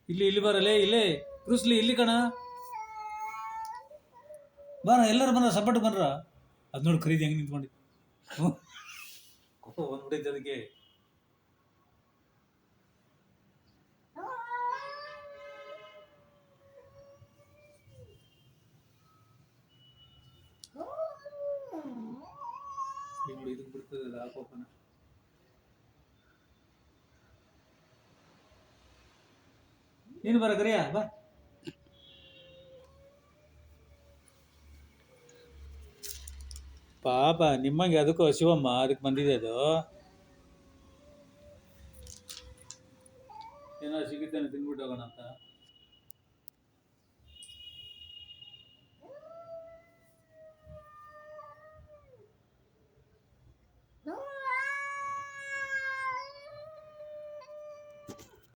ಇಲ್ಲಿ ಬರಲೇ ಇಲ್ಲೇ ಬ್ರೂಸ್ಲಿ ಇಲ್ಲಿ ಕಣ ಬಾರ ಎಲ್ಲರೂ ಬಂದ್ರ ಸಪೋರ್ಟ್ ಬಂದ್ರ ಅದ್ ನೋಡಿ ಖರೀದಿ ಹೆಂಗ್ ನಿಂತ್ಕೊಂಡಿ ಬಂದ್ಬಿಟ್ಟೈತೆ ಅದಕ್ಕೆ ಇದಕ್ಕೆ ಬಿಡ್ತದಲ್ಲ ಹಾಕೋಪನ ನೀನು ಬರ ಕರಿಯ ಬಾ ಪಾಪ ನಿಮ್ಮಂಗೆ ಅದಕ್ಕೂ ಶಿವಮ್ಮ ಅದಕ್ಕೆ ಬಂದಿದೆ ಅದು ಏನೋ ಸಿಗುತ್ತೇನೆ ತಿನ್ಬಿಟ್ಟು ಹೋಗೋಣ ಅಂತ